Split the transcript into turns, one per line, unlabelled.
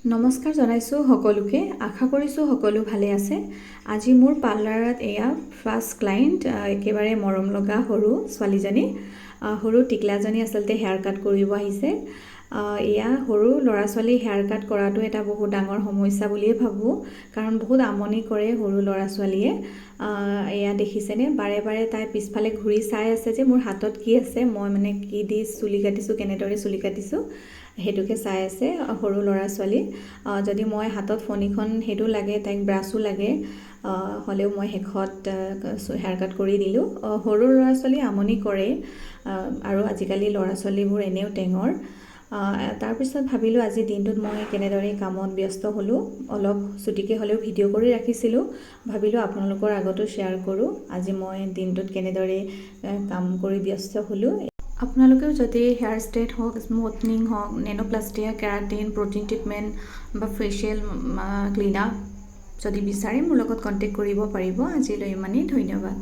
নমস্কাৰ জনাইছোঁ সকলোকে আশা কৰিছোঁ সকলো ভালে আছে আজি মোৰ পাৰ্লাৰত এয়া ফাৰ্ষ্ট ক্লায়েন্ট একেবাৰে মৰম লগা সৰু ছোৱালীজনী সৰু টিকলাজনী আসলতে হেয়াৰ কাট কৰিব আহিছে এয়া সৰু ল'ৰা ছোৱালী হেয়াৰ কাট কৰাটো এটা বহুত ডাঙৰ সমস্যা বুলিয়ে ভাবো কাৰণ বহুত আমনি কৰে সৰু ল'ৰা ছোৱালীয়ে এয়া দেখিছেনে বাৰে বাৰে তাই পিছফালে ঘূৰি চাই আছে যে মোৰ হাতত কি আছে মই মানে কি দি চুলি কাটিছো কেনেদৰে চুলি কাটিছো হেতুকে চাই আছে সৰু ল'ৰা ছোৱালী যদি মই হাতত ফোনিখন হেতু লাগে তাইক ব্ৰাছো লাগে হলেও মই হেখত হেয়াৰ কাট কৰি দিলো সৰু ল'ৰা ছোৱালী আমনি কৰে আৰু আজিকালি ল'ৰা ছোৱালীবোৰ এনেও টেঙৰ তাৰ পিছত ভাবিলো আজি দিনটোত মই কেনেদৰে কামত ব্যস্ত হলো অলপ ছুটিকে হলেও ভিডিও কৰি ৰাখিছিলো ভাবিলো আপোনালোকৰ আগতো শেয়াৰ কৰো আজি মই দিনটোত কেনেদৰে কাম কৰি ব্যস্ত হলো আপোনালোকেও যদি হেয়াৰ ষ্ট্ৰেট হওক স্মুথনিং হওক নেনোপ্লাষ্টিয়া কেৰাটিন প্ৰটিন ট্ৰিটমেণ্ট বা ফেচিয়েল ক্লিন আপ যদি বিচাৰে মোৰ লগত কন্টেক্ট কৰিব পাৰিব আজিলৈ ইমানেই ধন্যবাদ